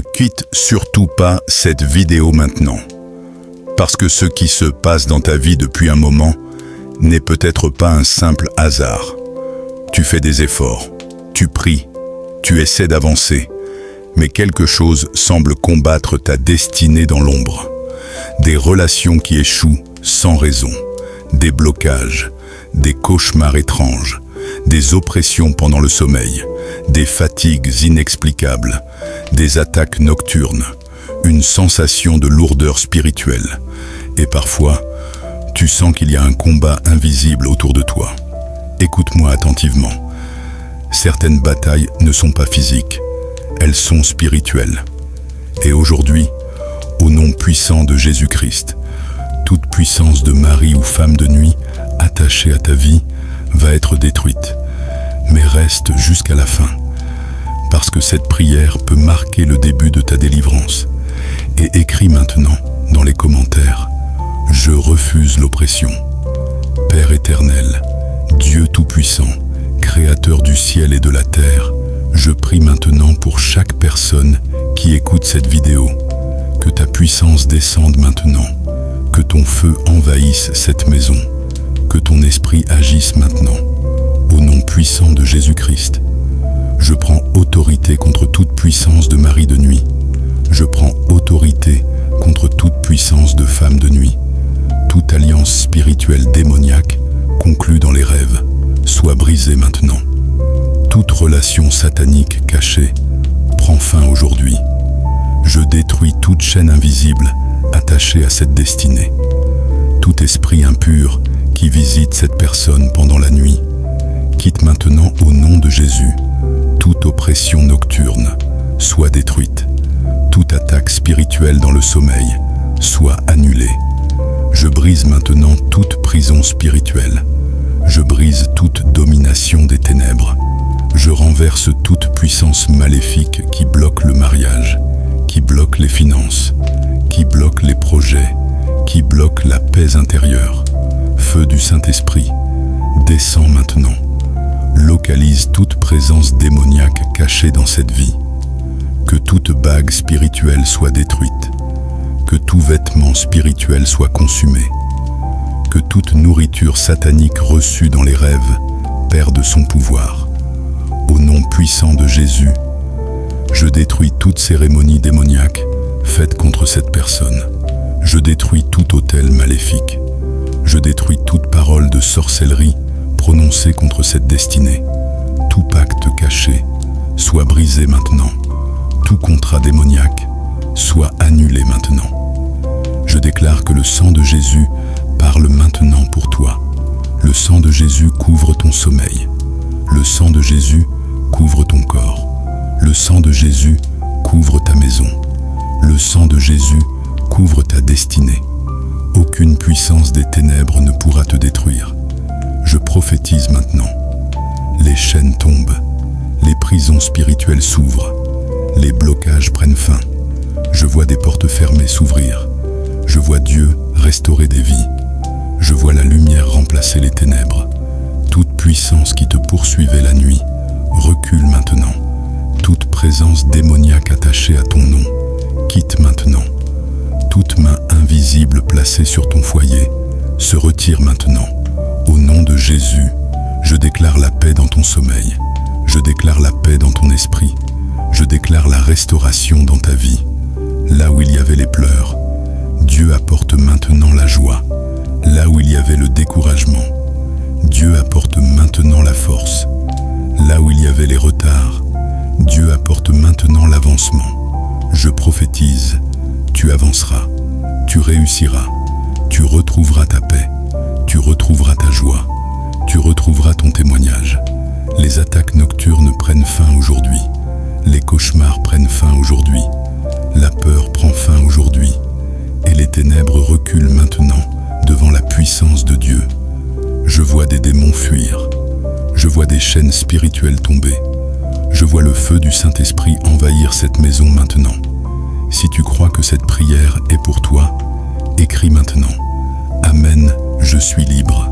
Ne quitte surtout pas cette vidéo maintenant. Parce que ce qui se passe dans ta vie depuis un moment n'est peut-être pas un simple hasard. Tu fais des efforts, tu pries, tu essaies d'avancer, mais quelque chose semble combattre ta destinée dans l'ombre. Des relations qui échouent sans raison, des blocages, des cauchemars étranges, des oppressions pendant le sommeil, des fatigues inexplicables, des attaques nocturnes, une sensation de lourdeur spirituelle. Et parfois, tu sens qu'il y a un combat invisible autour de toi. Écoute-moi attentivement. Certaines batailles ne sont pas physiques, elles sont spirituelles. Et aujourd'hui, au nom puissant de Jésus-Christ, toute puissance de mari ou femme de nuit attachée à ta vie va être détruite. Mais reste jusqu'à la fin, parce que cette prière peut marquer le début de ta délivrance. Et écris maintenant dans les commentaires: je refuse l'oppression. Père éternel, Dieu tout-puissant, créateur du ciel et de la terre, je prie maintenant pour chaque personne qui écoute cette vidéo. Que ta puissance descende maintenant, que ton feu envahisse cette maison, que ton esprit agisse maintenant. Au nom puissant de Jésus-Christ, je prends autorité contre toute puissance de mari de nuit. Je prends autorité contre toute puissance de femme de nuit. Toute alliance spirituelle démoniaque conclue dans les rêves soit brisée maintenant. Toute relation satanique cachée prend fin aujourd'hui. Je détruis toute chaîne invisible attachée à cette destinée. Tout esprit impur qui visite cette personne pendant la nuit quitte maintenant au nom de Jésus. Toute oppression nocturne soit détruite. Toute attaque spirituelle dans le sommeil soit annulée. Je brise maintenant toute prison spirituelle. Je brise toute domination des ténèbres. Je renverse toute puissance maléfique qui bloque le mariage, qui bloque les finances, qui bloque les projets, qui bloque la paix intérieure. Feu du Saint-Esprit, descends maintenant. Localise toute présence démoniaque cachée dans cette vie. Que toute bague spirituelle soit détruite. Que tout vêtement spirituel soit consumé. Que toute nourriture satanique reçue dans les rêves perde son pouvoir. Au nom puissant de Jésus, je détruis toute cérémonie démoniaque faite contre cette personne. Je détruis tout autel maléfique. Je détruis toute parole de sorcellerie prononcée contre cette destinée. Tout pacte caché soit brisé maintenant. Tout contrat démoniaque soit annulé maintenant. Je déclare que le sang de Jésus parle maintenant pour toi. Le sang de Jésus couvre ton sommeil. Le sang de Jésus couvre ton corps. Le sang de Jésus couvre ta maison. Le sang de Jésus couvre ta destinée. Aucune puissance des ténèbres ne pourra te détruire. Je prophétise maintenant. Les chaînes tombent. Les prisons spirituelles s'ouvrent. Les blocages prennent fin. Je vois des portes fermées s'ouvrir. Je vois Dieu restaurer des vies. Je vois la lumière remplacer les ténèbres. Toute puissance qui te poursuivait la nuit recule maintenant. Toute présence démoniaque attachée à ton nom quitte maintenant. Toute main invisible placée sur ton foyer se retire maintenant. Au nom de Jésus, je déclare la paix dans ton sommeil. Je déclare la paix dans ton esprit. Je déclare la restauration dans ta vie. Là où il y avait les pleurs, Dieu apporte maintenant la joie. Là où il y avait le découragement, Dieu apporte maintenant la force. Là où il y avait les retards, Dieu apporte maintenant l'avancement. Je prophétise, tu avanceras, tu réussiras, tu retrouveras ta paix, tu retrouveras ta joie, tu retrouveras ton témoignage. Les attaques nocturnes prennent fin aujourd'hui. Les cauchemars prennent fin aujourd'hui. La peur prend fin aujourd'hui. Et les ténèbres reculent maintenant devant la puissance de Dieu. Je vois des démons fuir. Je vois des chaînes spirituelles tomber. Je vois le feu du Saint-Esprit envahir cette maison maintenant. Si tu crois que cette prière est pour toi, écris maintenant: Amen, je suis libre.